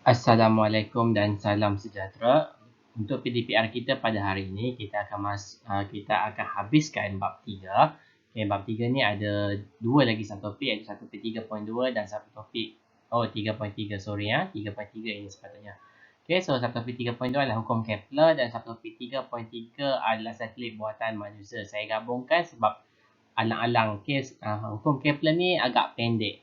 Assalamualaikum dan salam sejahtera. Untuk PDPR kita pada hari ini, kita akan habiskan bab 3. Okay, bab 3 ni ada dua lagi satu topik, iaitu satu topik 3.2 dan satu topik 3.3, sorry 3.3 ini sepatutnya. Okay, so satu topik 3.2 adalah hukum Kepler dan satu topik 3.3 adalah satelit buatan manusia. Saya gabungkan sebab alang-alang kes hukum Kepler ni agak pendek.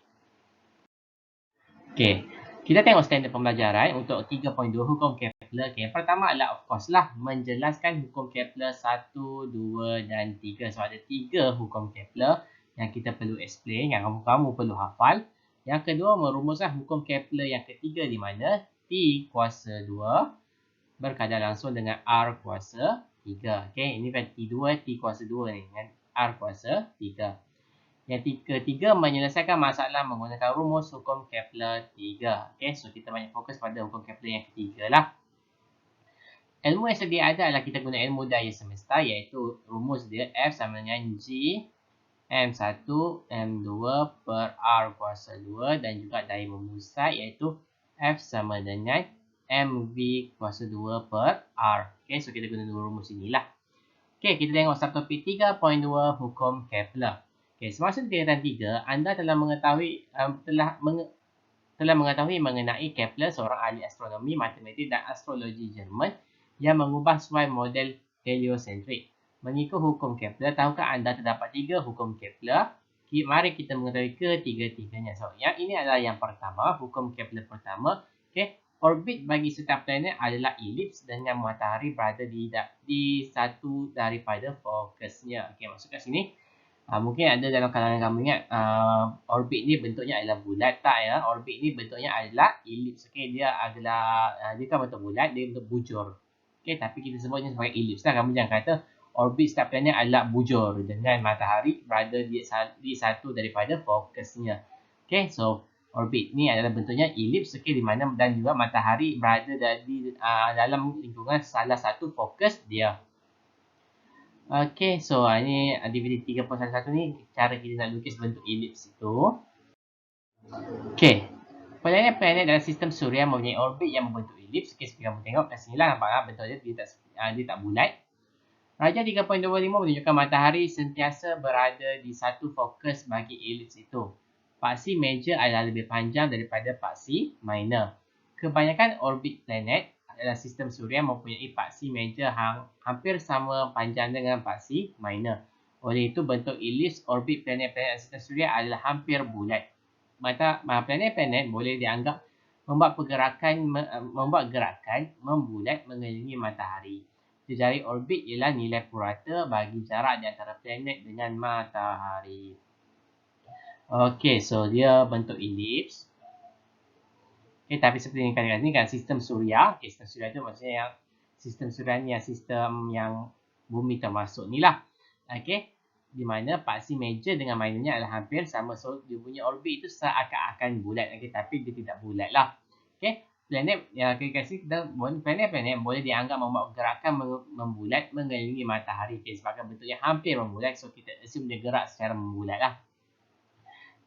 Okay, kita tengok standard pembelajaran untuk 3.2 hukum Kepler. Okay, pertama adalah of course lah menjelaskan hukum Kepler 1, 2 dan 3. So ada 3 hukum Kepler yang kita perlu explain, yang kamu perlu hafal. Yang kedua, merumuskan hukum Kepler yang ketiga di mana T kuasa 2 berkadar langsung dengan R kuasa 3. Okay, ini kan T2, T kuasa 2 ni dengan R kuasa 3. Yang ketiga, menyelesaikan masalah menggunakan rumus hukum Kepler 3. Okay, so kita banyak fokus pada hukum Kepler yang ketiga lah. Ilmu yang sedia ada adalah kita guna ilmu daya semesta, iaitu rumus dia F sama dengan G M1 M2 per R kuasa 2 dan juga daya memusat iaitu F sama dengan MV kuasa 2 per R. Okay, so kita guna dua rumus inilah. Okay, kita tengok subtopik 3.2 hukum Kepler. Okay, semasa tingkatan 3, anda telah mengetahui mengenai Kepler, seorang ahli astronomi, matematik dan astrologi Jerman yang mengubah sesuai model heliosentrik. Mengikut hukum Kepler, tahukah anda terdapat 3 hukum Kepler? Mari kita mengetahui ketiga-tiganya. So, yang ini adalah yang pertama, hukum Kepler pertama. Okay, orbit bagi setiap planet adalah elips dengan matahari berada di satu daripada fokusnya. Okay, maksud kat sini, mungkin ada dalam kalangan kamu ingat orbit ni bentuknya adalah bulat, tak ya? Orbit ni bentuknya adalah elips. Okey, dia adalah dia kan bentuk bulat, dia bentuk bujur. Okey, tapi kita sebutnya sebagai elips lah. Kamu jangan kata orbit setiap planet adalah bujur dengan matahari berada di satu daripada fokusnya. Okey, so orbit ni adalah bentuknya elips, okey, di mana dan juga matahari berada di dalam lingkungan salah satu fokus dia. Okay, so ini aktiviti 3.1 ni cara kita nak lukis bentuk elips itu. Okay, planet-planet dalam sistem suria mempunyai orbit yang membentuk elips. Okay, seperti kamu tengok kat sini lah, nampak bentuk dia tak bulat. Raja 3.25 menunjukkan matahari sentiasa berada di satu fokus bagi elips itu. Paksi major adalah lebih panjang daripada paksi minor. Kebanyakan orbit planet dalam sistem suria mempunyai paksi major hampir sama panjang dengan paksi minor. Oleh itu, bentuk elips orbit planet-planet dalam sistem suria adalah hampir bulat. Planet-planet boleh dianggap membuat gerakan membulat mengelilingi matahari. Jari orbit ialah nilai purata bagi jarak di antara planet dengan matahari. Okey, so dia bentuk elips. Okay, tapi seperti yang katakan ni kan sistem suria. Okay, sistem suria tu maksudnya yang sistem suria ni yang sistem yang bumi termasuk ni lah. Okay, di mana paksi major dengan minornya adalah hampir sama. So, dia punya orbit itu seakan-akan bulat. Okay, tapi dia tidak bulat lah. Okay, planet yang planet-planet boleh dianggap membuat gerakan membulat mengelilingi matahari. Okay, sebabkan bentuknya hampir membulat. So, kita assume dia gerak secara membulat lah.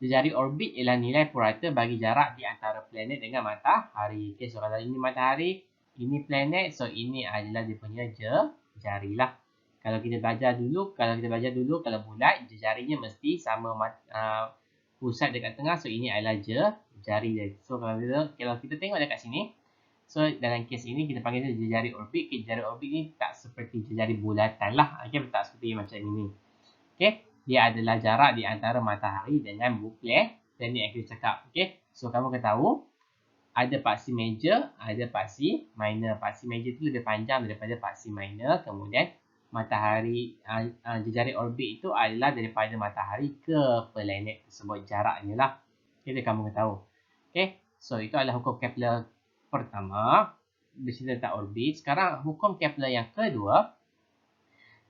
Jari orbit ialah nilai purata bagi jarak di antara planet dengan matahari. Okay, so kalau ini matahari, ini planet, so ini adalah dia punya jari lah. Kalau kita belajar dulu, kalau bulat, jarinya mesti sama pusat dekat tengah, so ini adalah jari dia. So kalau kita tengok dekat sini, so dalam kes ini kita panggil dia jari orbit. Okay, jari orbit ni tak seperti jari bulatan lah. Okay, tak seperti macam ini. Okay, dia adalah jarak di antara matahari dengan planet yang kita cakap. Okay, so kamu kena tahu ada paksi major, ada paksi minor. Paksi major itu lebih panjang daripada paksi minor. Kemudian matahari, jari orbit itu adalah daripada matahari ke planet tersebut, jaraknya lah. Okay, kamu kena tahu. Okay, so itu adalah hukum Kepler pertama, bercerita tentang orbit. Sekarang hukum Kepler yang kedua.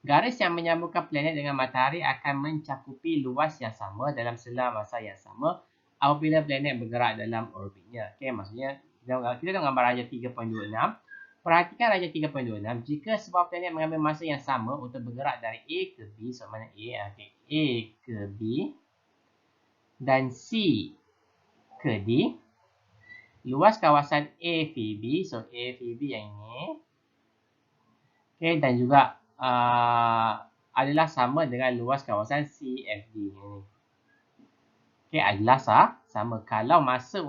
Garis yang menyambungkan planet dengan matahari akan mencakupi luas yang sama dalam selang masa yang sama apabila planet bergerak dalam orbitnya. Okay, maksudnya kita tengok gambar Raja 3.26. Perhatikan Raja 3.26. Jika sebuah planet mengambil masa yang sama untuk bergerak dari A ke B, so mana A? Okay, A ke B dan C ke D, luas kawasan AVB, so AVB yang ini, okay, dan juga adalah sama dengan luas kawasan CFD ini. Okay, adalah sama. Kalau masa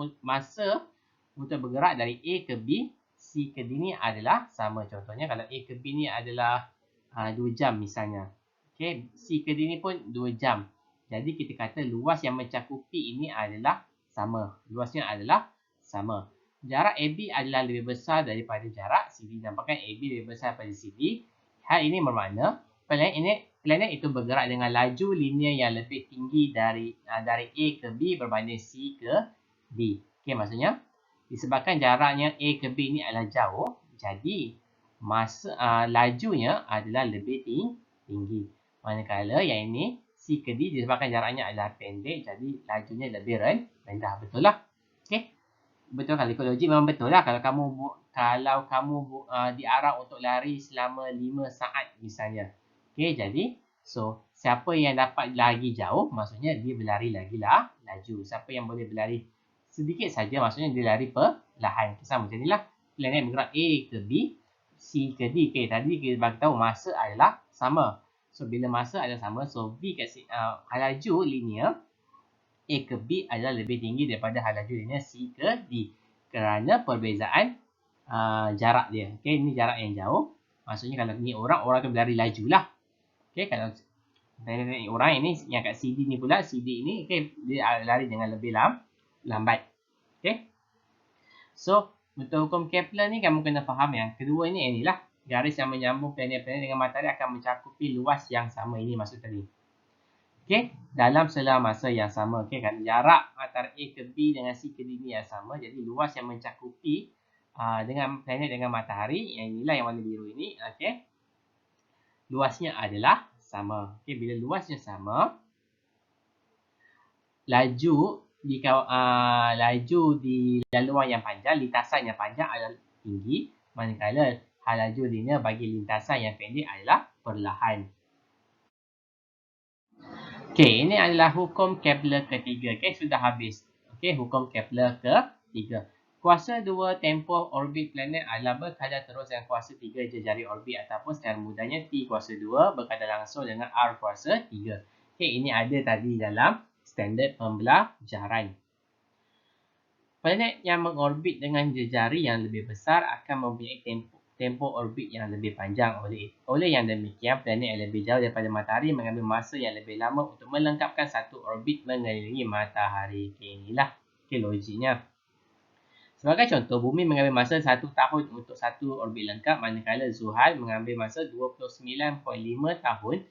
untuk bergerak dari A ke B, C ke D ni adalah sama. Contohnya kalau A ke B ni adalah 2 jam misalnya. Okay, C ke D ni pun 2 jam. Jadi kita kata luas yang mencakupi ini adalah sama. Luasnya adalah sama. Jarak AB adalah lebih besar daripada jarak CD. Nampakkan AB lebih besar daripada CD. Hal ini bermakna planet itu bergerak dengan laju linear yang lebih tinggi dari A ke B berbanding C ke D. Okey, maksudnya disebabkan jaraknya A ke B ni adalah jauh, jadi lajunya adalah lebih tinggi. Manakala yang ini C ke D disebabkan jaraknya adalah pendek, jadi lajunya lebih rendah. Betul lah. Okey. Betul, kalau ikut logik memang betul lah. Kalau kamu diarah untuk lari selama 5 saat misalnya. Okey, jadi siapa yang dapat lagi jauh, maksudnya dia berlari lagi lah laju. Siapa yang boleh berlari sedikit saja, maksudnya dia lari perlahan. Sama macam inilah. Planet bergerak A ke B, C ke D. Okey, tadi kita bagi tahu masa adalah sama. So bila masa adalah sama, so V kat laju linear A ke B adalah lebih tinggi daripada laju linear C ke D. Kerana perbezaan jarak dia. Okey, ini jarak yang jauh. Maksudnya kalau ni orang akan berlari laju lah. Okey, kalau orang ini yang kat CD ni pula, CD ini okey, dia lari dengan lebih lambat. Okey. So, untuk hukum Kepler ni kamu kena faham yang kedua ni inilah garis yang menyambung planet-planet dengan matahari akan mencakupi luas yang sama. Ini maksud tadi. Okey, dalam selang masa yang sama. Okey, kan jarak antara A ke B dengan C ke D ni yang sama. Jadi luas yang mencakupi dengan planet dengan matahari, yang inilah yang warna biru ini, okey. Luasnya adalah sama. Okey, bila luasnya sama, laju di laluan yang panjang, lintasan yang panjang adalah tinggi, manakala laju linear bagi lintasan yang pendek adalah perlahan. Okey, ini adalah hukum Kepler ketiga. Okey, sudah habis. Okey, hukum Kepler ketiga. Kuasa 2 tempoh orbit planet adalah berkadar terus dengan kuasa 3 jari orbit, ataupun secara mudahnya T kuasa 2 berkadar langsung dengan R kuasa 3. Okey, ini ada tadi dalam standard pembelajaran. Planet yang mengorbit dengan jejari yang lebih besar akan mempunyai tempoh orbit yang lebih panjang. Oleh yang demikian, planet yang lebih jauh daripada matahari mengambil masa yang lebih lama untuk melengkapkan satu orbit mengelilingi matahari. Okey, inilah logiknya. Sebagai contoh, bumi mengambil masa 1 tahun untuk satu orbit lengkap, manakala Zuhal mengambil masa 29.5 tahun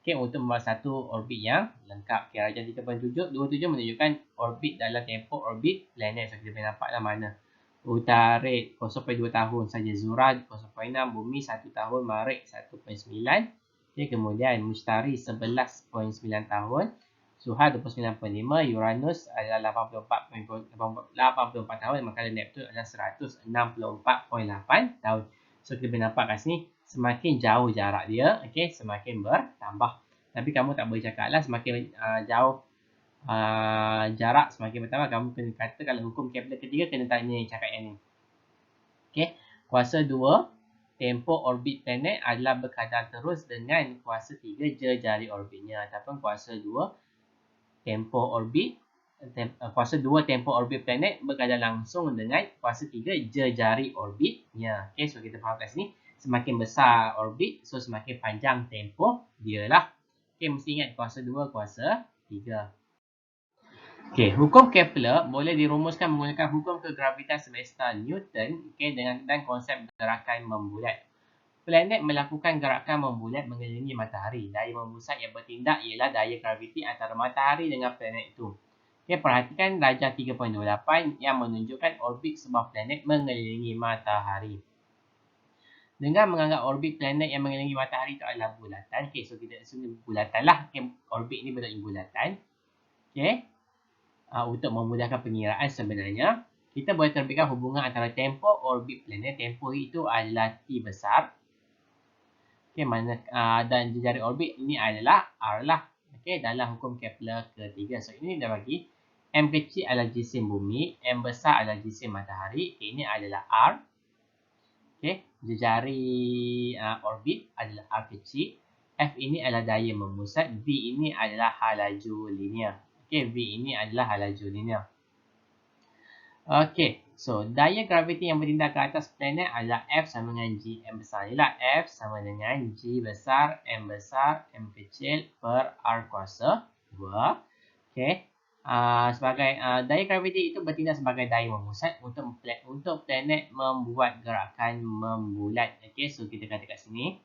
untuk membuat satu orbit yang lengkap. Okay, rajah 3.7 menunjukkan orbit dalam tempoh orbit planet. So, kita boleh nampaklah mana. Utarit 0.2 tahun saja, Zuhrah 0.6, Bumi 1 tahun, Marikh 1.9. Okay, kemudian Mushtari 11.9 tahun, Zuhal 29.5, Uranus adalah 84 tahun, maka Neptun adalah 164.8 tahun. So, kita boleh nampak kat sini, semakin jauh jarak dia, okey, semakin bertambah. Tapi kamu tak boleh cakap lah semakin jauh jarak semakin bertambah. Kamu kena kata kalau hukum Kepler ketiga kena tanya cakap yang ni. Okey, kuasa 2 tempoh orbit planet adalah berkadar terus dengan kuasa 3 jari orbitnya, ataupun kuasa 2 tempoh orbit planet berkadar langsung dengan kuasa 3 jari orbitnya. Okey, so kita faham kat sini. Semakin besar orbit, so semakin panjang tempoh dia lah. Okey, mesti ingat kuasa 2, kuasa 3. Okey, hukum Kepler boleh dirumuskan menggunakan hukum kegravitan semesta Newton, dan konsep gerakan membulat. Planet melakukan gerakan membulat mengelilingi matahari. Daya membusat yang bertindak ialah daya graviti antara matahari dengan planet itu. Okey, perhatikan rajah 3.28 yang menunjukkan orbit sebuah planet mengelilingi matahari. Dengan menganggap orbit planet yang mengelilingi matahari itu adalah bulatan. Okey, so kita assume bulatan lah. Okay, orbit ni bentuk bulatan. Okey. Untuk memudahkan pengiraan sebenarnya, kita boleh terbitkan hubungan antara tempoh orbit planet. Tempoh itu adalah T besar. Okey, dan jari orbit ini adalah R lah. Okey, dalam hukum Kepler ketiga. So, ini dah bagi M kecil adalah jisim bumi, M besar adalah jisim matahari. Okay, ini adalah R. Okay, jejari orbit adalah R kecil. F ini adalah daya memusat. V ini adalah halaju linear. Okay, V ini adalah halaju linear. Okay, so daya graviti yang bertindak ke atas planet adalah F sama dengan G M besar. Inilah F sama dengan G besar, M kecil per R kuasa 2. Okay. Sebagai daya graviti itu bertindak sebagai daya memusat untuk planet membuat gerakan membulat. Okay, so kita kata kat sini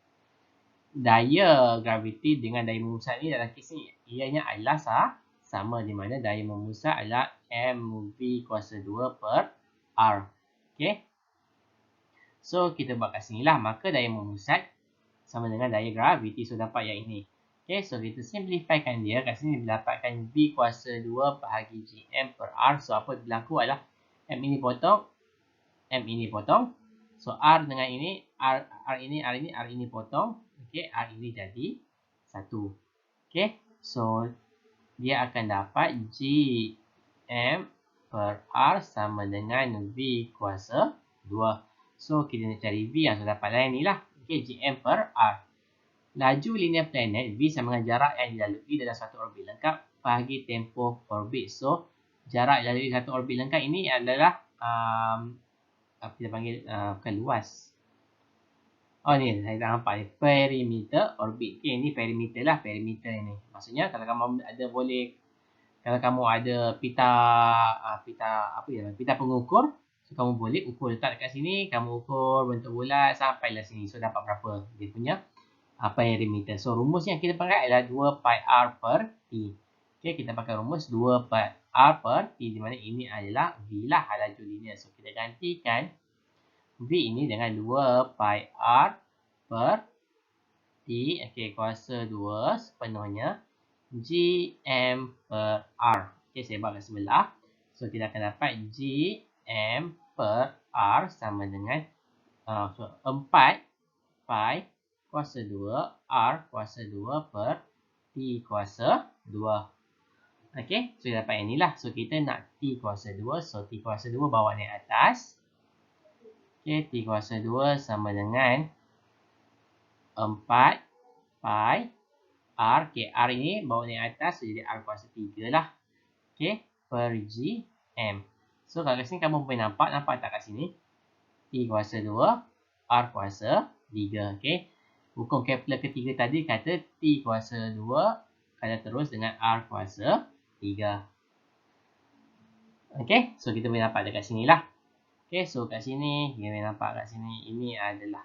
daya graviti dengan daya memusat ni dalam kes ni ianya adalah sama, di mana daya memusat adalah mv kuasa 2 per r. Okay, so kita buat kat sini lah, maka daya memusat sama dengan daya graviti. So dapat yang ini. Okay, so kita simplifykan dia. Kat sini dapatkan V kuasa 2 bahagi Gm per R. So apa berlaku adalah M ini potong, M ini potong. So R dengan ini, R ini potong. Okay, R ini jadi 1. Okay, so dia akan dapat Gm per R sama dengan V kuasa 2. So kita nak cari V, so dapatlah yang ni lah. Okay, Gm per R. Laju linear planet V sama dengan jarak yang dilalui dalam satu orbit lengkap bahagi tempoh orbit. So jarak yang dilalui satu orbit lengkap ini adalah apa kita panggil, bukan luas. Oh ni saya tak nampak ni, perimeter orbit. Okay, ni perimeter lah, perimeter ini. Maksudnya kalau kamu ada kalau kamu ada pita pengukur, so kamu boleh ukur, letak dekat sini, kamu ukur bentuk bulat sampailah sini. So dapat berapa dia punya perimeter. So rumus yang kita pakai adalah 2 pi r per t. Okay, kita pakai rumus 2 pi r per t, di mana ini adalah V lah, halaju linear. So kita gantikan V ini dengan 2 pi r per t. Okay, kuasa 2 sepenuhnya Gm per r. Okay, saya buat kat sebelah. So kita akan dapat Gm per r sama dengan 4 pi kuasa 2 R kuasa 2 per T kuasa 2. Okay, so kita dapat yang ni lah. So kita nak T kuasa 2. So T kuasa 2 bawa naik atas. Okay, T kuasa 2 sama dengan 4 pi R. Okay, R ini bawa naik atas. So jadi R kuasa 3 lah. Okay, per Gm. So kat sini kamu boleh nampak tak kat sini? T kuasa 2 R kuasa 3. Okay, hukum Kepler ketiga tadi kata T kuasa 2 kata terus dengan R kuasa 3. Okay, so kita boleh nampak dekat sini lah. Okay, so kat sini, kita boleh nampak kat sini, ini adalah.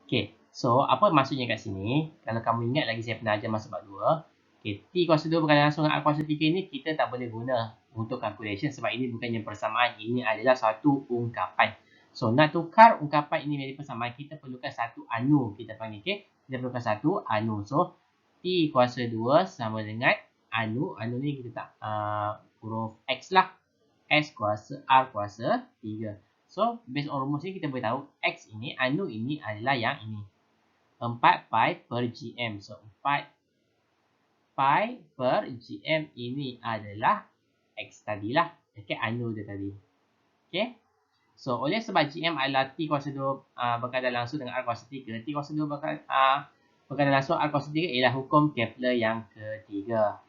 Okay, so apa maksudnya kat sini? Kalau kamu ingat lagi saya pernah ajar masa bab 2. Okay, T kuasa 2 berkaitan langsung dengan R kuasa 3 ni kita tak boleh guna untuk calculation sebab ini bukannya persamaan, ini adalah satu ungkapan. So, nak tukar ungkapan ini menjadi persamaan, kita perlukan satu anu. Kita panggil, okay? Kita perlukan satu anu. So, T kuasa 2 sama dengan anu. Anu ni kita tak huruf X lah. X kuasa, R kuasa 3. So, based on rumus ni kita boleh tahu X ini, anu ini adalah yang ini. 4 pi per Gm. So, 4 pi per Gm ini adalah X tadilah. Okay, anu dia tadi. Okay? So, oleh sebab Gm adalah T kuasa 2 berkaitan langsung dengan R kuasa 3. T kuasa 2 berkaitan langsung R kuasa 3 ialah hukum Kepler yang ketiga.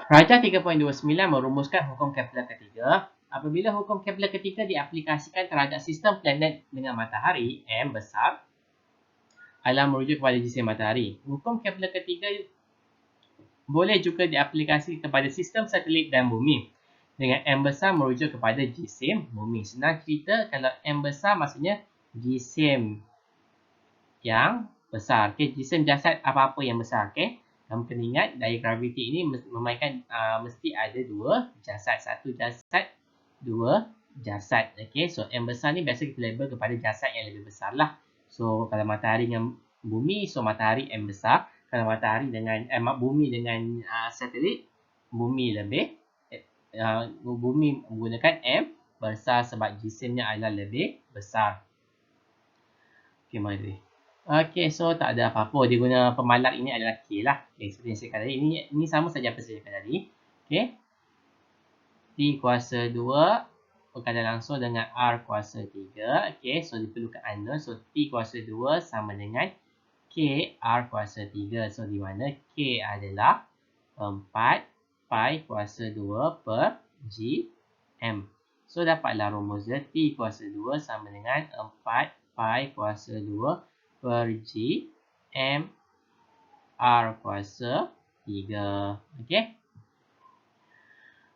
Rajah 3.29 merumuskan hukum Kepler ketiga. Apabila hukum Kepler ketiga diaplikasikan terhadap sistem planet dengan matahari, M besar adalah merujuk kepada jisim matahari. Hukum Kepler ketiga boleh juga diaplikasi kepada sistem satelit dan bumi. Dengan M besar merujuk kepada jisim bumi. Senang cerita, kalau M besar maksudnya jisim yang besar. Okay, jisim jasad apa-apa yang besar. Okay, kamu kena ingat daya graviti ini memainkan mesti ada dua jasad. Satu jasad, dua jasad. Okay, so M besar ni biasa kita label kepada jasad yang lebih besar lah. So kalau matahari dengan bumi, so matahari M besar. Kalau matahari dengan bumi dengan satelit, bumi lebih bumi menggunakan M besar sebab jisimnya adalah lebih besar. Okay, mari. Okey, so tak ada apa-apa. Dia guna pemalat ini adalah K lah. Okey, seperti yang saya kata tadi. Ini sama saja apa saya cakap tadi. Okey. T kuasa 2 berkaitan langsung dengan R kuasa 3. Okey, so diperlukan unknown. So, T kuasa 2 sama dengan K R kuasa 3. So, di mana K adalah 4 pi kuasa 2 per G M. So, dapatlah rumus dia. T kuasa 2 sama dengan 4 pi kuasa 2 per G M R kuasa 3. Okey.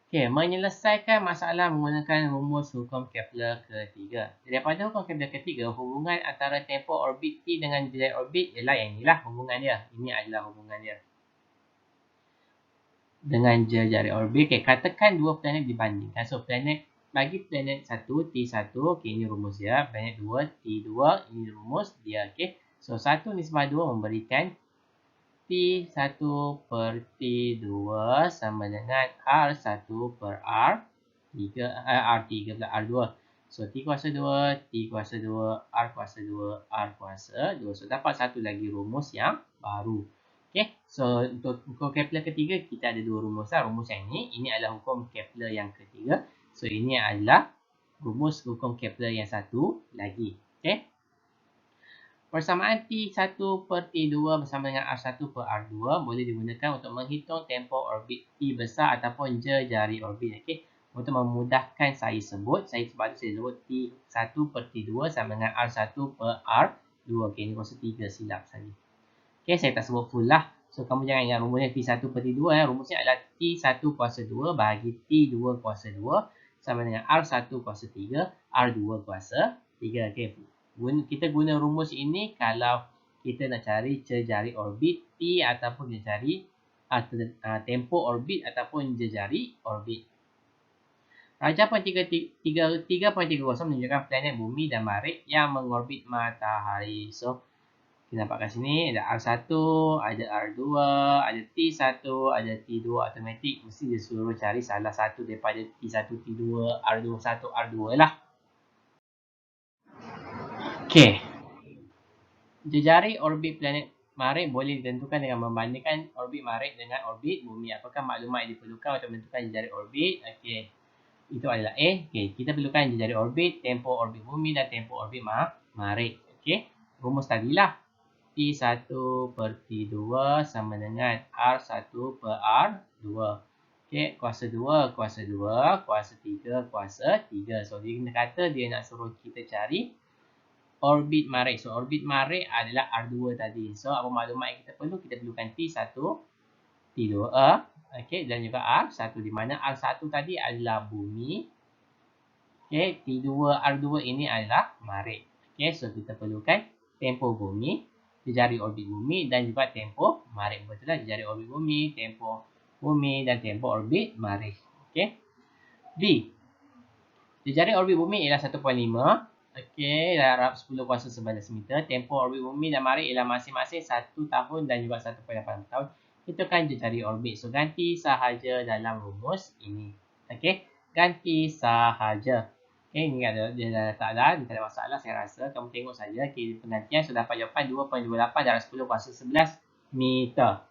Okey, menyelesaikan masalah menggunakan rumus hukum Kepler ketiga. Daripada hukum Kepler ketiga, hubungan antara tempoh orbit T dengan jari orbit ialah yang inilah hubungan dia. Ini adalah hubungan dia. Dengan jari orbit, okey, katakan dua planet dibandingkan. So, bagi planet 1, T1, okey, ini rumus dia. Planet 2, T2, ini rumus dia. Okey. So, 1 nisbah 2 memberikan T1 per T2 sama dengan R1 per R3 pula R2. So, T kuasa 2, T kuasa 2, R kuasa 2, R kuasa 2. So, dapat satu lagi rumus yang baru. Okay, so untuk hukum Kepler ketiga, kita ada dua rumus lah. Rumus yang ini adalah hukum Kepler yang ketiga. So, ini adalah rumus hukum Kepler yang satu lagi. Okay. Persamaan T1 per T2 bersama dengan R1 per R2 boleh digunakan untuk menghitung tempoh orbit T besar ataupun jari orbit. Okay. Untuk memudahkan saya sebut, saya sebut T1 per T2 sama dengan R1 per R2. Okay, ini kuasa 3 silap saja. Okay, saya tak sebut full lah. So, kamu jangan ingat rumusnya T1 per T2. Rumusnya adalah T1 kuasa 2 bahagi T2 kuasa 2 sama dengan R1 kuasa 3, R2 kuasa 3. Okay. Kita guna rumus ini kalau kita nak cari jejari orbit T ataupun jejari tempoh orbit ataupun jejari orbit. Rajah 3.30 menunjukkan planet bumi dan Marikh yang mengorbit matahari. So, kita nampak kat sini ada R1, ada R2, ada T1, ada T2 automatik. Mesti dia suruh cari salah satu daripada T1, T2, R21, R2 lah. Okey. Jejari orbit planet Marikh boleh ditentukan dengan membandingkan orbit Marikh dengan orbit bumi. Apakah maklumat yang diperlukan untuk menentukan jejari orbit? Okey. Itu adalah A. Okey, kita perlukan jejari orbit, tempoh orbit bumi dan tempoh orbit Marikh. Okey. Rumus tadilah T1 per T2 sama dengan R1 per R2. Okey, kuasa 2, kuasa 2, kuasa 3, kuasa 3. So, dia kata dia nak suruh kita cari orbit Marikh. So, orbit Marikh adalah R2 tadi. So, apa maklumat yang kita perlu? Kita perlukan T1, T2, okey, dan juga R1, di mana R1 tadi adalah bumi. Okey, T2, R2 ini adalah Marikh. Okey, so kita perlukan tempoh bumi, jejari orbit bumi dan juga tempoh Marikh. Betul lah, jejari orbit bumi, tempoh bumi dan tempoh orbit Marikh. Okey. B. Jejari orbit bumi ialah 1.5. Okey, darab 10 kuasa 11 meter. Tempoh orbit bumi dan Marikh ialah masing-masing 1 tahun dan juga 1.8 tahun. Itu kan jejari orbit. So, ganti sahaja dalam rumus ini. Okey, ganti sahaja. Okay, ni dia dah letak dah, tak ada masalah saya rasa. Kamu tengok saja penantian sudah dapat jawapan 2.28 darab 10 kuasa 11 meter.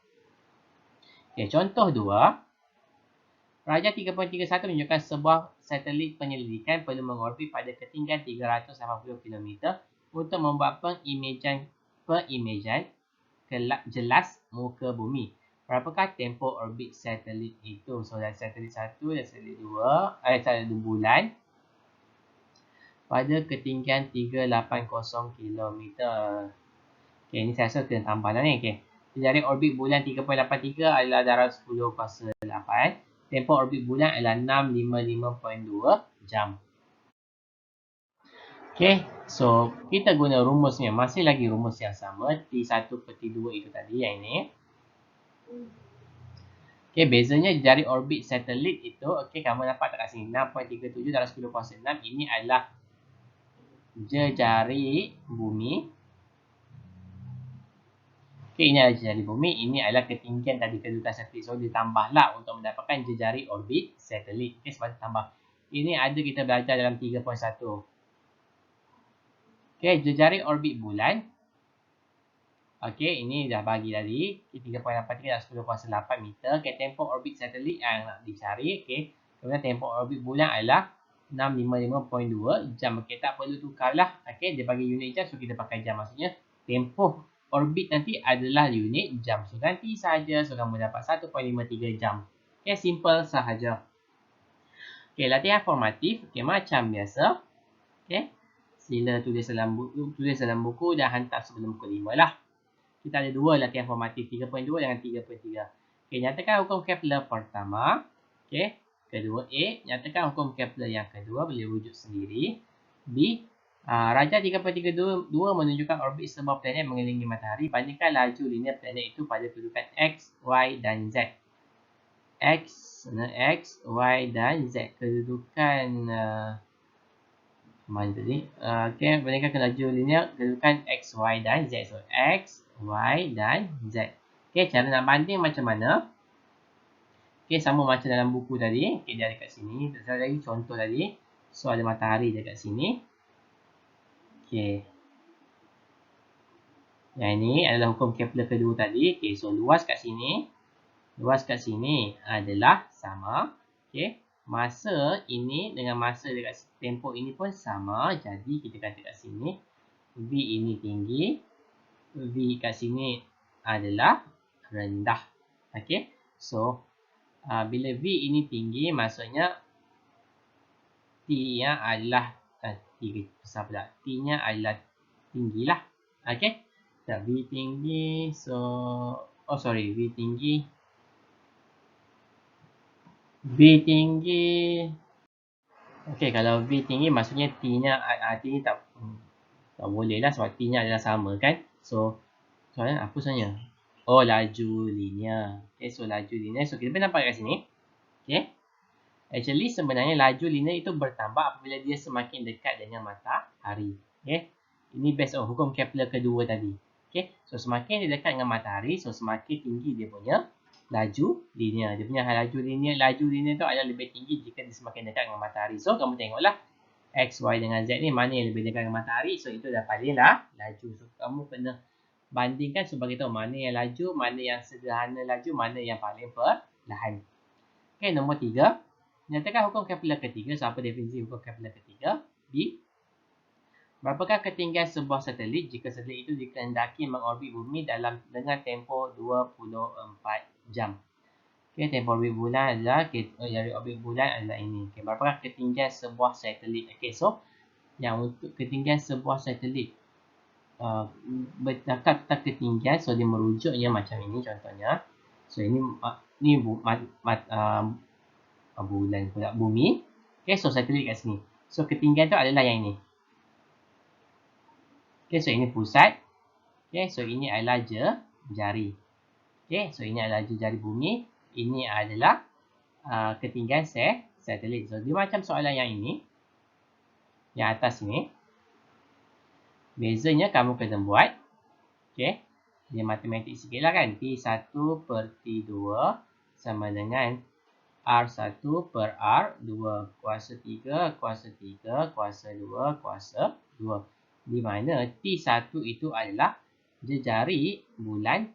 Okay, contoh 2. Rajah 3.31 menunjukkan sebuah satelit penyelidikan perlu mengorbit pada ketinggian 380 km untuk membuat pengimejan jelas muka bumi. Berapakah tempoh orbit satelit itu? So, dari satelit 1 dan satelit 2, satelit bulan pada ketinggian 380 km. Okey, ini saya rasa kena tambah dah ni. Okey. Jejari orbit bulan 3.83 adalah darab 10 kuasa 8. Tempoh orbit bulan adalah 655.2 jam. Okey, so kita guna rumusnya. Masih lagi rumus yang sama. T1 per T2 itu tadi yang ini. Okey, bezanya jari orbit satelit itu, okey, kamu dapat kat sini 6.37 darab 10 kuasa 6. Ini adalah jejari bumi. Okey, ini adalah jejari bumi. Ini adalah ketinggian tadi kedudukan satelit. So, ditambahlah untuk mendapatkan jejari orbit satelit. Okey, sebab tambah. Ini ada kita belajar dalam 3.1. Okey, jejari orbit bulan. Okey, ini dah bagi tadi. 3.83 dan 10.8 meter. Okey, tempoh orbit satelit yang nak dicari. Okey. Kemudian tempoh orbit bulan adalah 655.2 jam. Okey, tak perlu tukarlah. Okey, dia bagi unit jam, so kita pakai jam. Maksudnya, tempoh orbit nanti adalah unit jam. So, ganti sahaja. So, kamu dapat 1.53 jam. Okey, simple sahaja. Okey, latihan formatif. Okey, macam biasa. Okey, sila tulis dalam buku dan hantar sebelum pukul 5 lah. Kita ada dua latihan formatif, 3.2 dengan 3.3. Okey, nyatakan hukum Kepler pertama. Okey, kedua A, nyatakan hukum Kepler yang kedua, boleh rujuk sendiri. B, Rajah 3.32 menunjukkan orbit sebuah planet mengelilingi matahari. Bandingkan laju linear planet itu pada kedudukan X, Y dan Z. X, Y dan Z. Kedudukan mana tadi? Okey, bandingkan laju linear kedudukan X, Y dan Z. So, X, Y dan Z. Okey, cara nak banding macam mana? Okey, sama macam dalam buku tadi. Okey, dia ada kat sini. Saya lagi contoh tadi. So, ada matahari dekat sini. Okey. Yang ini adalah hukum Kepler kedua tadi. Okey, so luas kat sini. Luas kat sini adalah sama. Okey. Masa ini dengan masa dekat tempoh ini pun sama. Jadi, kita kata kat sini. V ini tinggi. V kat sini adalah rendah. Okey. So, bila V ini tinggi, maksudnya T-nya adalah T besar pula. T-nya adalah tinggi lah. Okey. V tinggi. So, V tinggi. V tinggi. Okey, kalau V tinggi maksudnya T-nya T tak boleh lah sebab T-nya adalah sama kan. So, soalan apa sebenarnya? Oh, laju linear. Okay, so laju linear. So, kita boleh nampak kat sini. Okay. Actually, sebenarnya laju linear itu bertambah apabila dia semakin dekat dengan matahari. Okay. Ini based on hukum Kepler kedua tadi. Okay. So, semakin dia dekat dengan matahari, so semakin tinggi dia punya laju linear. Dia punya laju linear tu adalah lebih tinggi jika dia semakin dekat dengan matahari. So, kamu tengoklah X, Y dengan Z ni mana yang lebih dekat dengan matahari. So, itu dah paling lah laju. So, kamu kena bandingkan supaya kita tahu mana yang laju, mana yang sederhana laju, mana yang paling perlahan. Okey, nombor 3. Nyatakan hukum Kepler ketiga. So, apa definisi hukum Kepler ketiga? B. Berapakah ketinggian sebuah satelit jika satelit itu dikehendaki mengorbit bumi dengan tempoh 24 jam? Okey, tempoh orbit bulan adalah dari orbit bulan adalah ini. Okey, berapakah ketinggian sebuah satelit? Okey, so yang untuk ketinggian sebuah satelit bercakap tentang ketinggian, so dia merujuknya macam ini contohnya. So ini bulan pula, bumi. Okay, so satelit kat sini. So ketinggian tu adalah yang ini. Okay, so ini pusat. Okay, so ini adalah jari. Okay, so ini adalah jari bumi. Ini adalah ketinggian satelit. So dia macam soalan yang ini, yang atas ini. Bezanya kamu kena buat. Okay, dia matematik sikit lah kan. T1 per T2 sama dengan R1 per R2 kuasa 3 kuasa 3 kuasa 2 kuasa 2. Di mana T1 itu adalah jejari bulan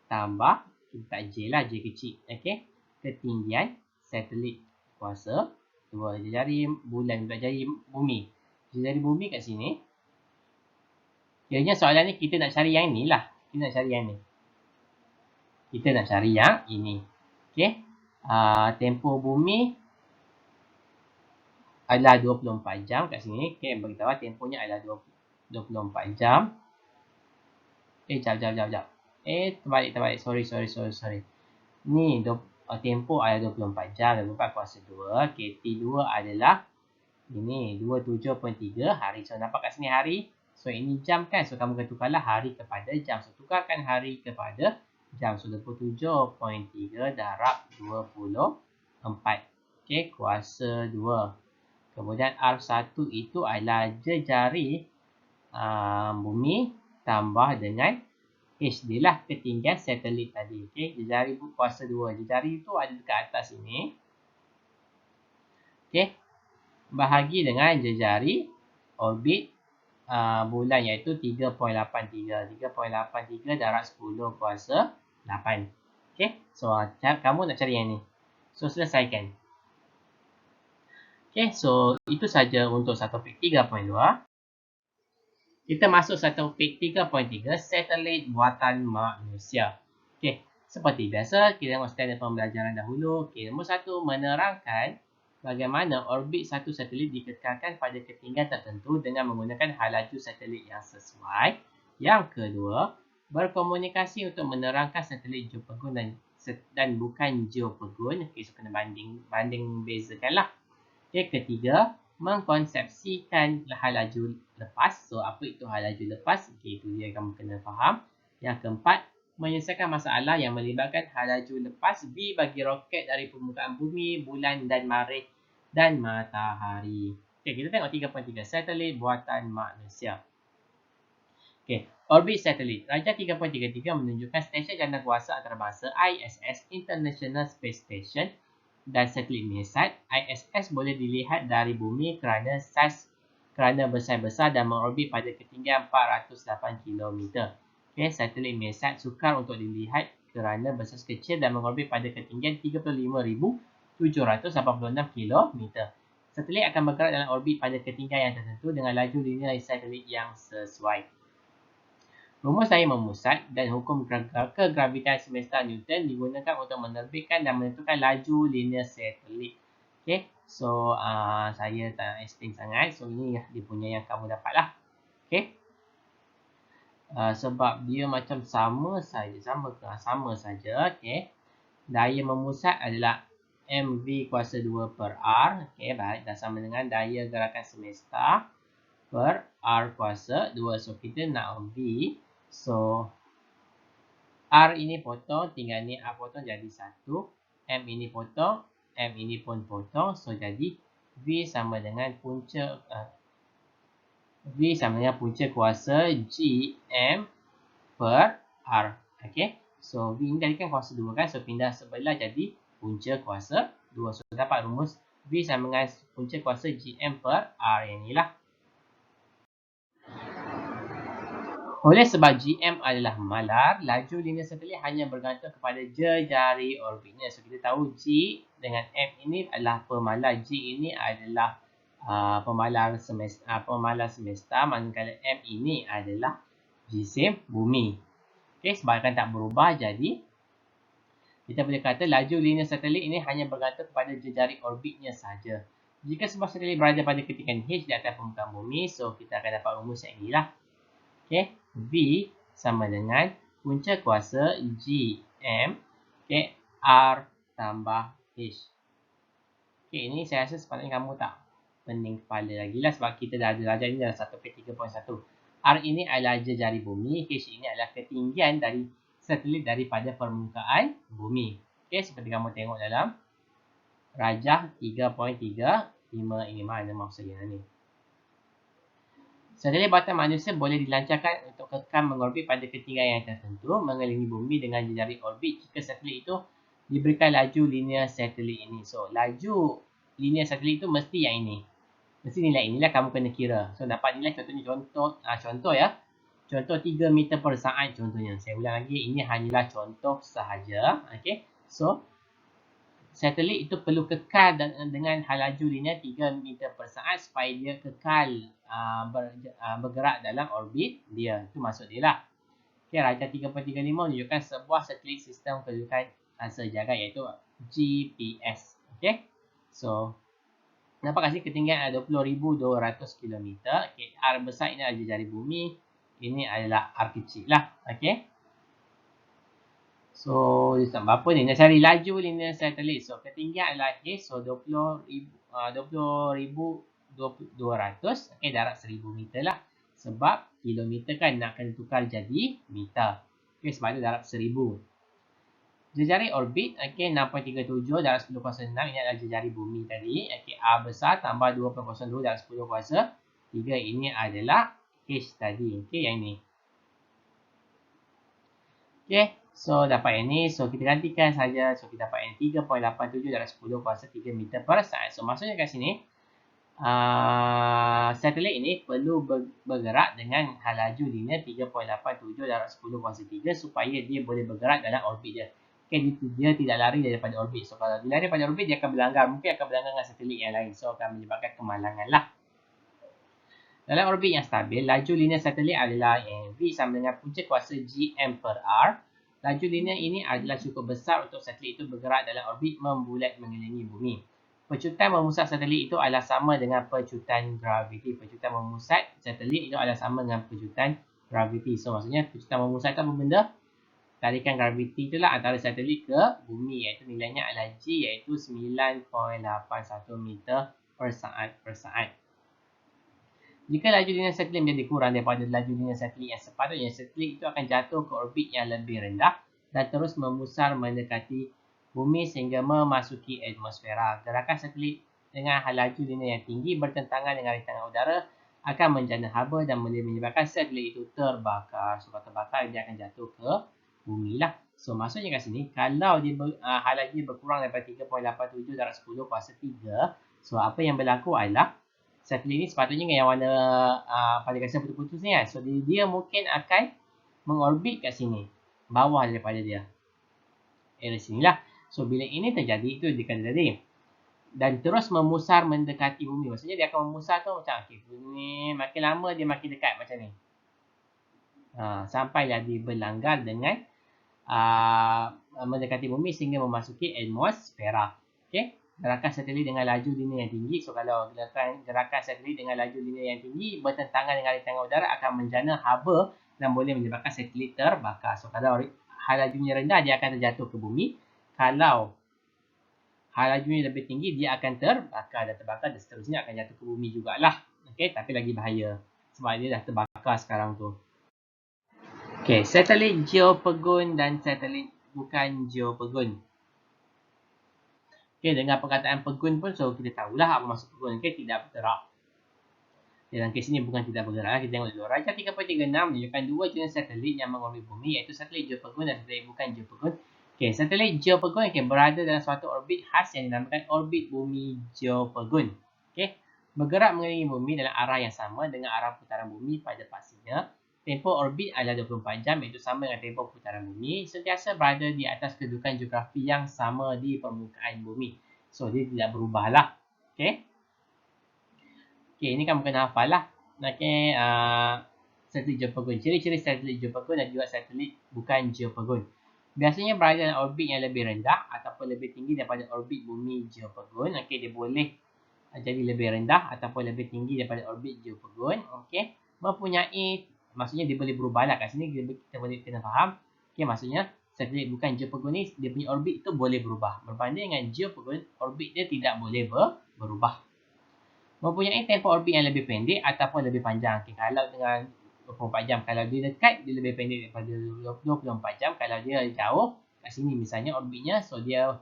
tambah, kita tak J lah, J kecil. Okay, ketinggian satelit kuasa 2. Jejari bulan, jejari bumi. Jejari bumi kat sini. Kiranya soalan ni kita nak cari yang ni lah. Kita nak cari yang ni. Kita nak cari yang ini. Okay. Tempoh bumi adalah 24 jam kat sini. Okay. Beritahu tempohnya adalah 24 jam. Jap. Terbalik. Sorry. Ni tempoh adalah 24 jam. 24 kuasa 2. Okay. T2 adalah ini 27.3 hari. So, nampak kat sini hari. So, ini jam kan. So, kamu kena tukarlah hari kepada jam. So, tukarkan hari kepada jam. So, 27.3 darab 24. Okay, kuasa 2. Kemudian R1 itu adalah jejari bumi tambah dengan H. Dia lah ketinggian satelit tadi. Okay, jejari kuasa 2. Jejari itu ada dekat atas ini. Okay. Bahagi dengan jejari orbit bulan iaitu 3.83. 3.83 darab 10 kuasa 8. Okey, so kamu nak cari yang ni. So selesaikan. Okey, so itu saja untuk satu topik 3.2. Kita masuk satu topik 3.3, satelit buatan manusia. Okey, seperti biasa kita tengok standard pembelajaran dahulu. Okey, nombor 1, menerangkan bagaimana orbit satu satelit dikekalkan pada ketinggian tertentu dengan menggunakan hal laju satelit yang sesuai. Yang kedua, berkomunikasi untuk menerangkan satelit geopegun dan bukan geopegun. Okey, so kena banding bezakanlah. Okey, ketiga, mengkonsepsikan hal laju lepas. So, apa itu hal laju lepas? Okey, itu dia kamu kena faham. Yang keempat, menyelesaikan masalah yang melibatkan hal laju lepas V bagi roket dari permukaan bumi, bulan dan marikh dan matahari. Okey, kita tengok 3.3, satelit buatan manusia. Okey, orbit satelit. Raja 3.33 menunjukkan stesen jangkauan antarabangsa ISS, International Space Station, dan satelit Mersat. ISS boleh dilihat dari bumi kerana besar-besar dan mengorbit pada ketinggian 408 km. Okay, satelit Mersat sukar untuk dilihat kerana besar kecil dan mengorbit pada ketinggian 35,786 km. Satelit akan bergerak dalam orbit pada ketinggian yang tertentu dengan laju linear satelit yang sesuai. Rumus daya memusat dan hukum kegravitasi semesta Newton digunakan untuk menerbitkan dan menentukan laju linear satelit. Okay, so saya tak nak explain sangat. So ini dia punya yang kamu dapat lah. Okay, sebab dia macam sama saja. Okay, daya memusat adalah mv kuasa 2 per r. Okay, baik, dah sama dengan daya gerakan semesta per r kuasa 2. So kita nak v. So, R ini potong, tinggal ni R potong jadi 1. M ini potong, M ini pun potong. So, jadi V sama dengan punca kuasa GM per R. Okay. So, V ini tadi kan kuasa 2 kan. So, pindah sebelah jadi punca kuasa 2. So, dapat rumus V sama dengan punca kuasa GM per R yang inilah. Oleh sebab GM adalah malar, laju linear satelit hanya bergantung kepada jejari orbitnya. So, kita tahu G dengan M ini adalah pemalar. G ini adalah pemalar semesta, manakala M ini adalah jisim bumi. Okay, sebabkan tak berubah, jadi kita boleh kata laju linear satelit ini hanya bergantung kepada jejari orbitnya saja. Jika sebuah satelit berada pada ketinggian H di atas permukaan bumi, so kita akan dapat rumus yang inilah. Okay, V sama dengan punca kuasa GM, okay, R tambah H. Okay, ini saya rasa sepatutnya kamu tak pening kepala lagi lah sebab kita dah ada darjah ini dalam 1P3.1. R ini adalah jejari bumi, H ini adalah ketinggian dari satelit daripada permukaan bumi. Okay, seperti kamu tengok dalam rajah 3.35 ini mana maksudnya ni. Satelit buatan manusia boleh dilancarkan untuk kekal mengorbit pada ketinggian yang tertentu mengelilingi bumi dengan jejari orbit jika satelit itu diberikan laju linear satelit ini. So, laju linear satelit itu mesti yang ini. Mesti nilai inilah kamu kena kira. So, dapat nilai contohnya contoh ya. Contoh 3 meter per saat contohnya. Saya ulang lagi, ini hanyalah contoh sahaja. Okay. So, satelit itu perlu kekal dengan hal laju linear 3 meter per saat supaya dia kekal bergerak dalam orbit dia. Itu maksud dia lah. Okay, rajah 3.35 menunjukkan sebuah satelit sistem kedudukan sejagat iaitu GPS. Okay. So, nampak kat sini ketinggian ada 20,200 km. Okay, R besar ini adalah jejari bumi. Ini adalah R kecil lah. Okay. So, berapa ni? Nak cari laju linear satelit. So, ketinggian adalah H. So, 20,200. Okay, darab 1,000 meter lah. Sebab kilometer kan nak kena tukar jadi meter. Okay, sebab itu darab 1,000. Jejari orbit. Okay, 6.37 darab 10 kuasa 6. Ini adalah jejari bumi tadi. Okay, R besar tambah 2.02 darab 10 kuasa 3. Ini adalah H tadi. Okay, yang ini. Okay. So, dapat yang ni. So, kita gantikan saja. So, kita dapat yang 3.87 darab 10 kuasa 3 meter per saat. So, maksudnya kat sini, satelit ini perlu bergerak dengan laju linear 3.87 darab 10 kuasa 3 supaya dia boleh bergerak dalam orbit dia. Okay, dia tidak lari daripada orbit. So, kalau dia lari daripada orbit, dia akan berlanggar. Mungkin akan berlanggar dengan satelit yang lain. So, akan menyebabkan kemalangan lah. Dalam orbit yang stabil, laju linear satelit adalah V sama dengan punca kuasa Gm/r. Laju linear ini adalah cukup besar untuk satelit itu bergerak dalam orbit membulat mengelilingi bumi. Pecutan memusat satelit itu adalah sama dengan pecutan graviti. Pecutan memusat satelit itu adalah sama dengan pecutan graviti. So, maksudnya pecutan memusat itu apa benda? Tarikan graviti itulah antara satelit ke bumi, iaitu nilainya adalah G, iaitu 9.81 meter per saat. Jika laju linear satelit menjadi kurang daripada laju linear satelit yang sepatutnya, satelit itu akan jatuh ke orbit yang lebih rendah dan terus memusar mendekati bumi sehingga memasuki atmosfera. Gerakan satelit dengan laju linear yang tinggi bertentangan dengan rintangan udara akan menjana haba dan boleh menyebabkan satelit itu terbakar. So, kalau terbakar, dia akan jatuh ke bumi lah. So, maksudnya kat sini, kalau dia laju berkurang daripada 3.87 darab 10 kuasa 3, so apa yang berlaku adalah satelit ni sepatutnya yang warna pada garis putus-putus ni kan. So, dia mungkin akan mengorbit kat sini, bawah daripada dia. Dari sinilah. So, bila ini terjadi, itu dia kata tadi. Dan terus memusar mendekati bumi. Maksudnya dia akan memusar tu macam, okay, bumi makin lama dia makin dekat macam ni. Sampailah dia berlanggar dengan mendekati bumi sehingga memasuki atmosfera. Okay. Gerakan satelit dengan laju linear yang tinggi. So, kalau gerakan satelit dengan laju linear yang tinggi bertentangan dengan rintangan udara akan menjana haba dan boleh menyebabkan satelit terbakar. So, kalau lajunya rendah, dia akan terjatuh ke bumi. Kalau lajunya lebih tinggi, dia akan terbakar dan seterusnya akan jatuh ke bumi jugalah. Okay, tapi lagi bahaya sebab dia dah terbakar sekarang tu. Okay, satelit geopegun dan satelit bukan geopegun. Okay, dengan perkataan pegun pun, so kita tahulah apa maksud pegun. Okay, tidak bergerak. Dalam kes ini bukan tidak bergerak. Kita tengok dulu. Raja 3.36 menunjukkan dua jenis satelit yang mengorbit bumi, iaitu satelit geopegun dan satelit bukan geopegun. Okay, satelit geopegun berada dalam suatu orbit khas yang dinamakan orbit bumi geopegun. Okay, bergerak mengelilingi bumi dalam arah yang sama dengan arah putaran bumi pada pastinya. Tempoh orbit adalah 24 jam, iaitu sama dengan tempoh putaran bumi. Sentiasa berada di atas kedudukan geografi yang sama di permukaan bumi. So, dia tidak berubah lah. Okay. Okay, ini kan bukan hafal lah. Okay, satelit geopegun. Ciri-ciri satelit geopegun dan juga satelit bukan geopegun. Biasanya berada dalam orbit yang lebih rendah ataupun lebih tinggi daripada orbit bumi geopegun. Okay, dia boleh jadi lebih rendah ataupun lebih tinggi daripada orbit geopegun. Okay, mempunyai, maksudnya dia boleh berubah lah. Kat sini kita boleh kena faham. Okay, maksudnya satelit bukan geopegun ni, dia punya orbit tu boleh berubah. Berbanding dengan geopegun, orbit dia tidak boleh berubah. Mempunyai tempoh orbit yang lebih pendek ataupun lebih panjang. Okay, kalau dengan 24 jam, kalau dia dekat, dia lebih pendek daripada 24 jam. Kalau dia jauh, kat sini misalnya orbitnya, so dia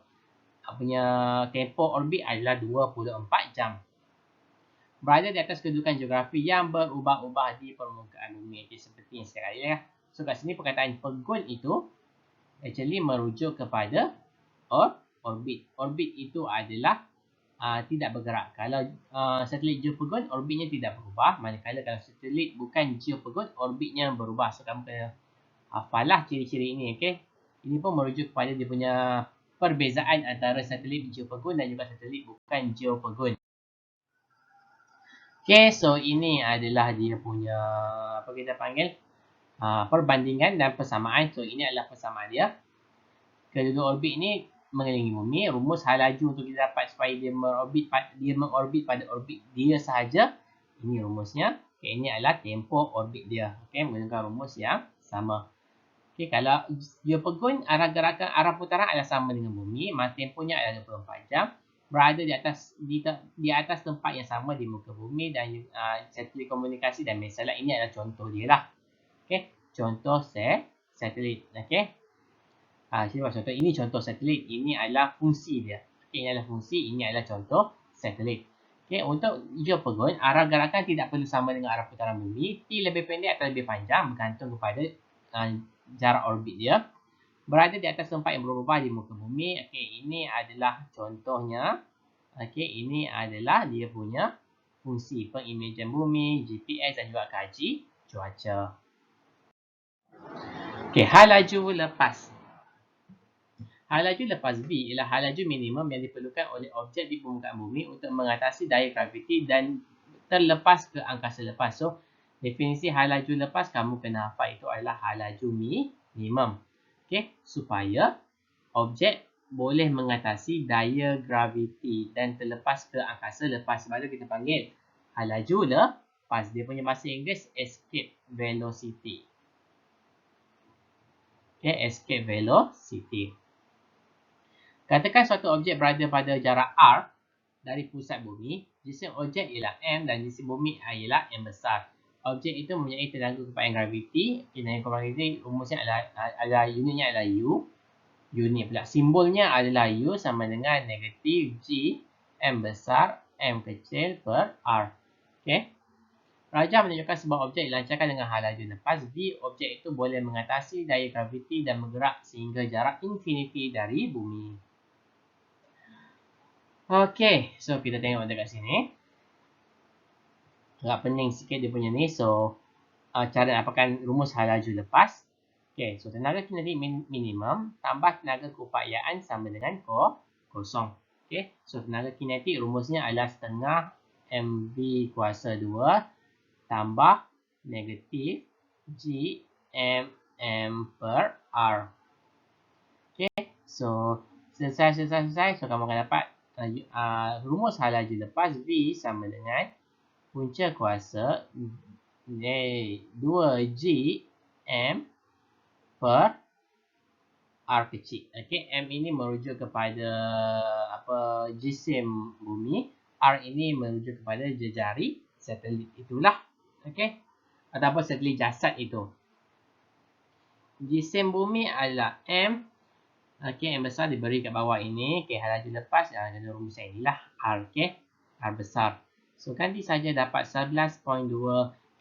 punya tempoh orbit adalah 24 jam. Berada di atas kedudukan geografi yang berubah-ubah di permukaan bumi. Okay, seperti yang saya kata ya. So, kat sini perkataan pegun itu actually merujuk kepada orbit. Orbit itu adalah tidak bergerak. Kalau satelit geopegun, orbitnya tidak berubah. Manakala kalau satelit bukan geopegun, orbitnya berubah. So, kamu kena hafalah ciri-ciri ini. Okay? Ini pun merujuk kepada dia punya perbezaan antara satelit geopegun dan juga satelit bukan geopegun. Okay, so ini adalah dia punya, apa kita panggil, perbandingan dan persamaan. So, ini adalah persamaan dia. Kedua orbit ini mengelilingi bumi. Rumus hal laju untuk kita dapat supaya dia mengorbit pada orbit dia sahaja. Ini rumusnya. Okay, ini adalah tempoh orbit dia. Okay, menggunakan rumus yang sama. Okay, kalau geopegun, arah gerakan, arah putaran adalah sama dengan bumi. Masa tempohnya adalah 24 jam. Berada di atas tempat yang sama di muka bumi dan satelit komunikasi dan mesalah. Ini adalah contoh dia lah. Okay, contoh satelit. Okay. Contoh ini contoh satelit. Ini adalah fungsi dia. Okay, ini adalah fungsi. Ini adalah contoh satelit. Okay, untuk geopegun, arah gerakan tidak perlu sama dengan arah putaran bumi. T lebih pendek atau lebih panjang bergantung kepada jarak orbit dia. Berada di atas tempat yang berubah di muka bumi. Okay, ini adalah contohnya. Okay, ini adalah dia punya fungsi pengimejan bumi, GPS dan juga kaji cuaca. Okey, hal laju lepas. Hal laju lepas V ialah hal laju minimum yang diperlukan oleh objek di permukaan bumi untuk mengatasi daya graviti dan terlepas ke angkasa lepas. So, definisi hal laju lepas kamu kena hafal itu adalah hal laju minimum. Okey, supaya objek boleh mengatasi daya graviti dan terlepas ke angkasa lepas. Sebab tu kita panggil hal laju lepas. Dia punya bahasa Inggeris escape velocity. Okay, escape velocity. Katakan suatu objek berada pada jarak R dari pusat bumi. Jisim objek ialah M dan jisim bumi ialah M besar. Objek itu mempunyai tenaga kepayaan graviti. Tenaga kepayaan graviti rumusnya adalah unitnya adalah U. Unit pula simbolnya adalah U sama dengan negatif G M besar M kecil per R. Okey. Rajah menunjukkan sebuah objek dilancarkan dengan hal laju lepas V. Objek itu boleh mengatasi daya graviti dan bergerak sehingga jarak infinity dari bumi. Okey, so kita tengok dekat sini. Agak pening sikit dia punya ni. So, cara dapatkan rumus hal laju lepas. Okey, so tenaga kinetik minimum tambah tenaga keupayaan sama dengan kosong. Okey, so tenaga kinetik rumusnya adalah setengah mv kuasa 2 tambah negatif G M per R. Okay, so selesai. So kamu akan dapat rumus hal laju lepas V sama dengan punca kuasa 2G M per R kecil. Okay, M ini merujuk kepada jisim bumi. R ini merujuk kepada jejari satelit. Itulah. Okay, ataupun satelit jasad itu. Jisim bumi adalah M. Okay, M besar diberi kat bawah ini. Okay, hal laju lepas dan rumus yang inilah R. Okay, R besar. So, ganti saja dapat 11.2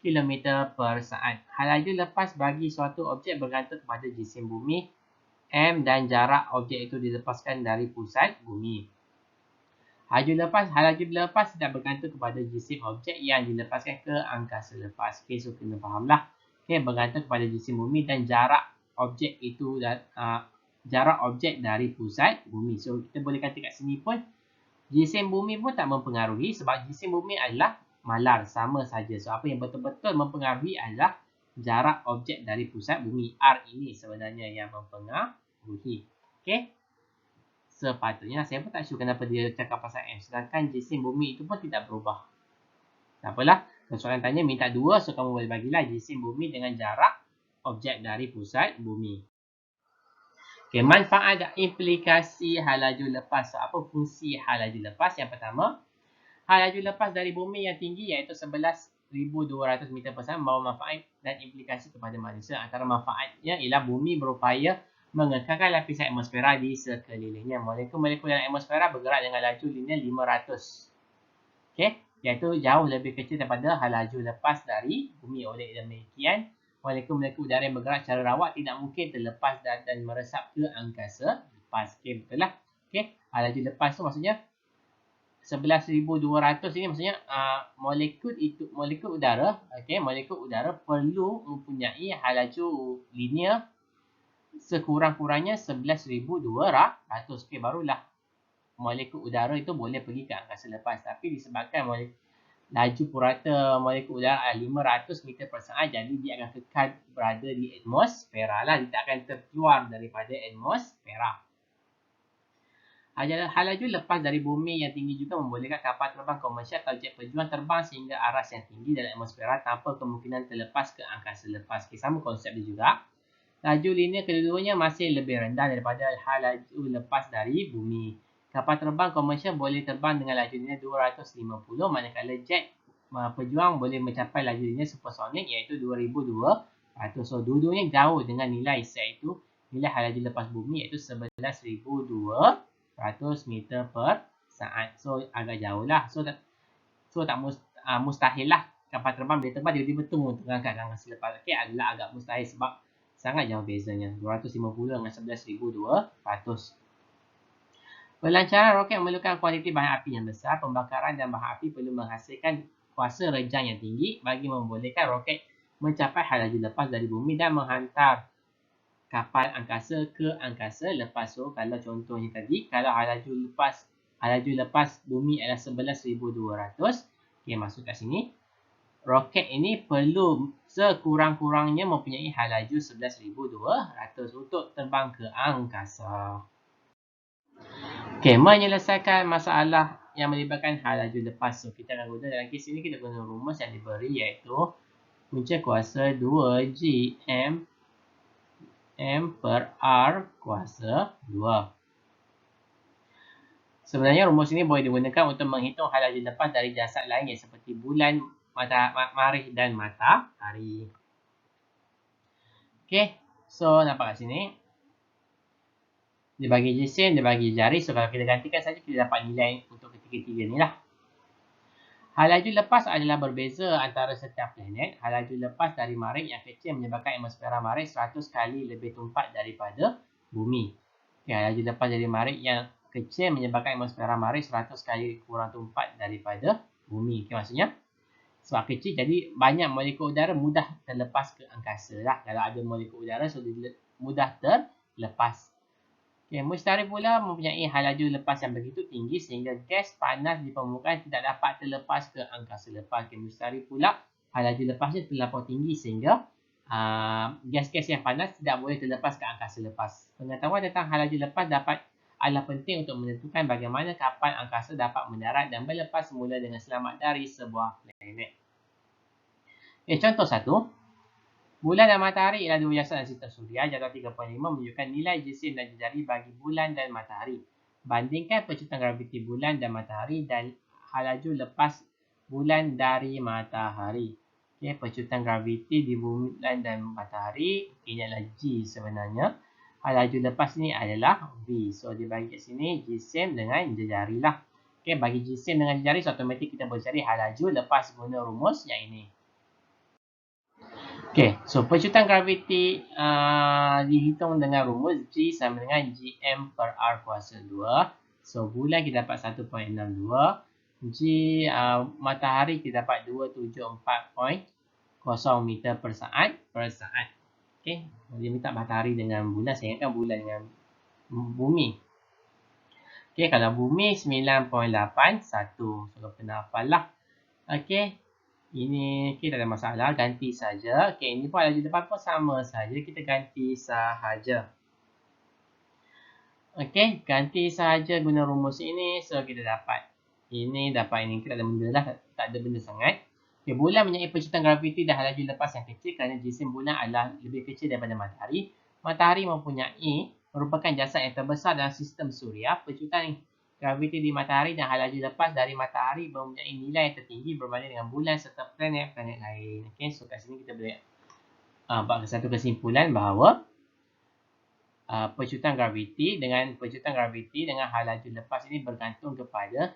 km per saat. Hal laju lepas bagi suatu objek bergantung kepada jisim bumi M dan jarak objek itu dilepaskan dari pusat bumi. Hal laju lepas tidak bergantung kepada jisim objek yang dilepaskan ke angkasa lepas. Okay, so kena fahamlah. Okay, bergantung kepada jisim bumi dan jarak objek itu dan jarak objek dari pusat bumi. So kita boleh kata kat sini pun jisim bumi pun tak mempengaruhi sebab jisim bumi adalah malar, sama saja. So apa yang betul-betul mempengaruhi adalah jarak objek dari pusat bumi. R ini sebenarnya yang mempengaruhi. Okay. Sepatutnya, saya pun tak sure kenapa dia cakap pasal M. Sedangkan jisim bumi itu pun tidak berubah. Tak apalah. Kalau soalan tanya minta 2. So kamu boleh bagilah jisim bumi dengan jarak objek dari pusat bumi. Okay, manfaat dan implikasi hal laju lepas. So, apa fungsi hal laju lepas? Yang pertama, hal laju lepas dari bumi yang tinggi iaitu 11,200 meter per saat membawa manfaat dan implikasi kepada manusia. Antara manfaatnya ialah bumi berupaya mengekalkan lapisan atmosfera di sekelilingnya. Molekul-molekul dalam atmosfera bergerak dengan laju linear 500. Okey, iaitu jauh lebih kecil daripada hal laju lepas dari bumi. Oleh demikian, molekul-molekul udara yang bergerak secara rawat tidak mungkin terlepas dan meresap ke angkasa lepas. Okey, betul lah. Okey, hal laju lepas tu maksudnya 11,200 ini maksudnya molekul udara, okey, molekul udara perlu mempunyai hal laju linear sekurang-kurangnya 11,200. Okey, barulah molekul udara itu boleh pergi ke angkasa lepas. Tapi disebabkan laju purata molekul udara 500 meter per saat, jadi dia akan kekal berada di atmosfera lah. Dia tak akan terkeluar daripada atmosfera. Hal laju lepas dari bumi yang tinggi juga membolehkan kapal terbang komersial atau jet pejuang terbang sehingga aras yang tinggi dalam atmosfera tanpa kemungkinan terlepas ke angkasa lepas. Okay, sama konsep dia juga. Laju linear kedua-duanya masih lebih rendah daripada hal laju lepas dari bumi. Kapal terbang komersial boleh terbang dengan laju linear 250, manakala jet pejuang boleh mencapai laju linear supersonik iaitu 2,200. So, dua-duanya jauh dengan nilai iaitu nilai hal laju lepas bumi iaitu 11,200 meter per saat. So, agak jauh lah. So tak mustahil lah kapal terbang boleh terbang tiba-tiba tengah kat angkasa lepas. Okay, adalah agak mustahil sebab sangat jauh bezanya. 250 dengan 11,200. Pelancaran roket memerlukan kuantiti bahan api yang besar. Pembakaran dan bahan api perlu menghasilkan kuasa rejang yang tinggi bagi membolehkan roket mencapai halaju lepas dari bumi dan menghantar kapal angkasa ke angkasa. Lepas tu, kalau contohnya tadi, kalau halaju lepas bumi adalah 11,200, okey, masuk kat sini. Roket ini perlu sekurang-kurangnya mempunyai halaju 11,200 untuk terbang ke angkasa. Okey, menyelesaikan masalah yang melibatkan halaju lepas. So, kita akan guna dalam kes ini, kita guna rumus yang diberi iaitu punca kuasa 2G M per R kuasa 2. Sebenarnya rumus ini boleh digunakan untuk menghitung halaju lepas dari jasad lain seperti bulan, marikh dan matahari. Okey, so nampak kat sini. Dia bagi jisim, dia bagi jari. So, kalau kita gantikan saja, kita dapat nilai untuk ketiga-tiga ni lah. Halaju lepas adalah berbeza antara setiap planet. Halaju lepas dari marikh yang kecil menyebabkan atmosfera marikh 100 kali lebih tumpat daripada bumi. Okay, halaju lepas dari marikh yang kecil menyebabkan atmosfera marikh 100 kali kurang tumpat daripada bumi. Okay, maksudnya sebab kecil, jadi banyak molekul udara mudah terlepas ke angkasa lah. Kalau ada molekul udara, so mudah terlepas. Okay, mustari pula mempunyai halaju lepas yang begitu tinggi sehingga gas panas di permukaan tidak dapat terlepas ke angkasa lepas. Okay, mustari pula halaju lepasnya terlampau tinggi sehingga gas-gas yang panas tidak boleh terlepas ke angkasa lepas. Pengetahuan tentang halaju lepas adalah penting untuk menentukan bagaimana kapal angkasa dapat mendarat dan berlepas semula dengan selamat dari sebuah planet. Okay, contoh 1. Bulan dan matahari ialah dua jasad dalam sistem suria. Jadual 3.5 menunjukkan nilai jisim dan jejari bagi bulan dan matahari. Bandingkan percutan graviti bulan dan matahari dan halaju lepas bulan dari matahari. Okay, percutan graviti di bulan dan matahari, ini adalah G sebenarnya. Halaju lepas ni adalah V. So, dia bagi kat sini jisim dengan jejari lah. Okay, bagi jisim dengan jejari, so automatik kita boleh cari halaju lepas guna rumus yang ini. Okay, so percutan graviti dihitung dengan rumus G sama dengan Gm per R kuasa 2. So, bulan kita dapat 1.62. G matahari kita dapat 274.0 meter per saat. Okay, dia minta matahari dengan bulan. Saya ingatkan bulan dengan bumi. Okay, kalau bumi 9.81. So, kena hafal lah. Okay. Ini okay, tak ada masalah, ganti saja. Okay, ini pun halaju lepas pun sama saja, kita ganti sahaja. Okay, ganti sahaja guna rumus ini. So, kita dapat ini, dapat ini. Kita ada benda lah, tak ada benda sangat. Okay, bulan mempunyai percutan graviti dan halaju lepas yang kecil kerana jisim bulan adalah lebih kecil daripada matahari. Matahari merupakan jasad yang terbesar dalam sistem suria. Percutan graviti di matahari dan halaju lepas dari matahari mempunyai nilai yang tertinggi berbanding dengan bulan serta planet-planet lain. Okay, so kat sini kita boleh buat satu kesimpulan bahawa percutan graviti dengan halaju lepas ini bergantung kepada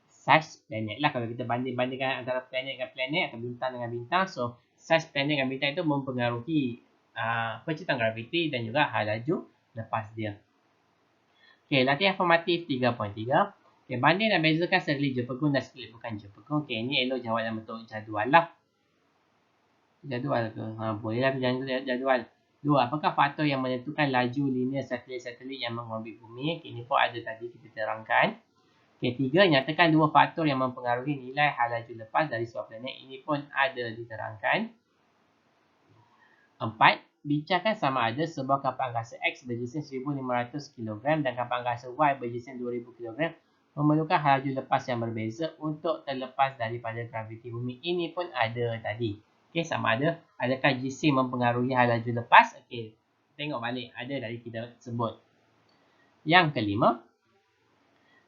saiz planet lah. Kalau kita bandingkan antara planet dengan planet atau bintang dengan bintang, so saiz planet dengan bintang itu mempengaruhi percutan graviti dan juga halaju lepas dia. Okay, latihan formatif 3.3. Okay, banding dan bezakan satelit Jepun dan satelit bukan Jepun. Okay, ini elok jawab dalam bentuk jadual lah. Jadual ke? Bolehlah jadual. 2. Apakah faktor yang menentukan laju linear satelit-satelit yang mengorbit bumi? Okay, ini pun ada tadi kita terangkan. Okay, 3. Nyatakan dua faktor yang mempengaruhi nilai halaju lepas dari sebuah planet. Ini pun ada diterangkan. 4. Bincangkan sama ada sebuah kapal angkasa X berjisim 1,500 kg dan kapal angkasa Y berjisim 2,000 kg memerlukan halaju lepas yang berbeza untuk terlepas daripada graviti bumi. Ini pun ada tadi. Okey, sama ada adakah jisim mempengaruhi halaju lepas? Okey, tengok balik, ada tadi kita sebut. Yang kelima,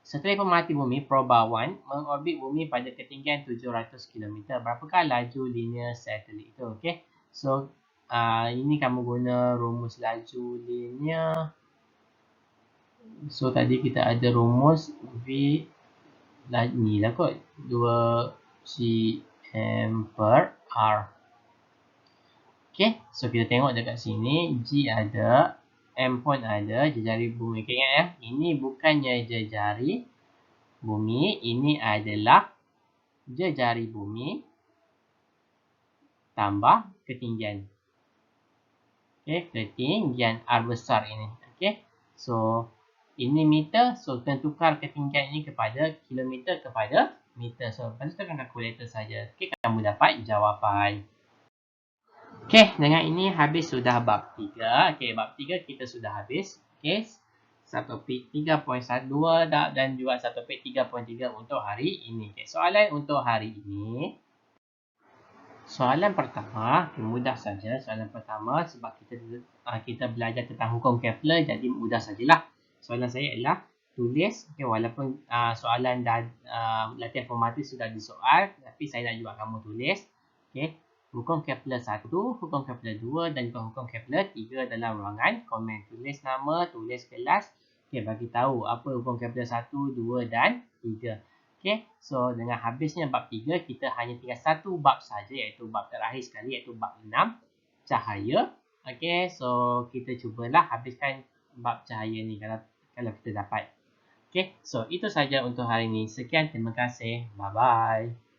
satelit pemerhati bumi Proba 1 mengorbit bumi pada ketinggian 700 km. Berapakah laju linear satelit itu? Okey, so ini kamu guna rumus laju linear. So, tadi kita ada rumus V ni lah kot. 2Gm per R. Okay, so kita tengok dekat sini. G ada, M pun ada, jejari bumi. Okay, ingat ya, ini bukannya jejari bumi, ini adalah jejari bumi tambah ketinggian. Okay, ketinggian R besar ini. Okay, so ini meter, so kita tukar ketinggian ini kepada kilometer kepada meter. So, lepas tu tekan kalkulator saja. Okay, kamu dapat jawapan. Okay, dengan ini habis sudah bab 3. Okay, bab 3 kita sudah habis. Okay, subtopik 3.12 dan juga subtopik 3.3 untuk hari ini. Okay, soalan untuk hari ini. Soalan pertama, mudah saja. Soalan pertama sebab kita belajar tentang hukum Kepler, jadi mudah sajalah. Soalan saya ialah tulis, okay, walaupun soalan dan latihan formatif sudah disoal, tapi saya nak juga kamu tulis. Okay, hukum Kepler 1, hukum Kepler 2 dan hukum Kepler 3 dalam ruangan komen. Tulis nama, tulis kelas. Okay, bagi tahu apa hukum Kepler 1, 2 dan 3. Okay, so dengan habisnya bab 3, kita hanya tinggal satu bab saja, iaitu bab terakhir sekali, iaitu bab 6, cahaya. Okay, so kita cubalah habiskan bab cahaya ni kalau kita dapat. Okay, so itu saja untuk hari ini. Sekian, terima kasih. Bye-bye.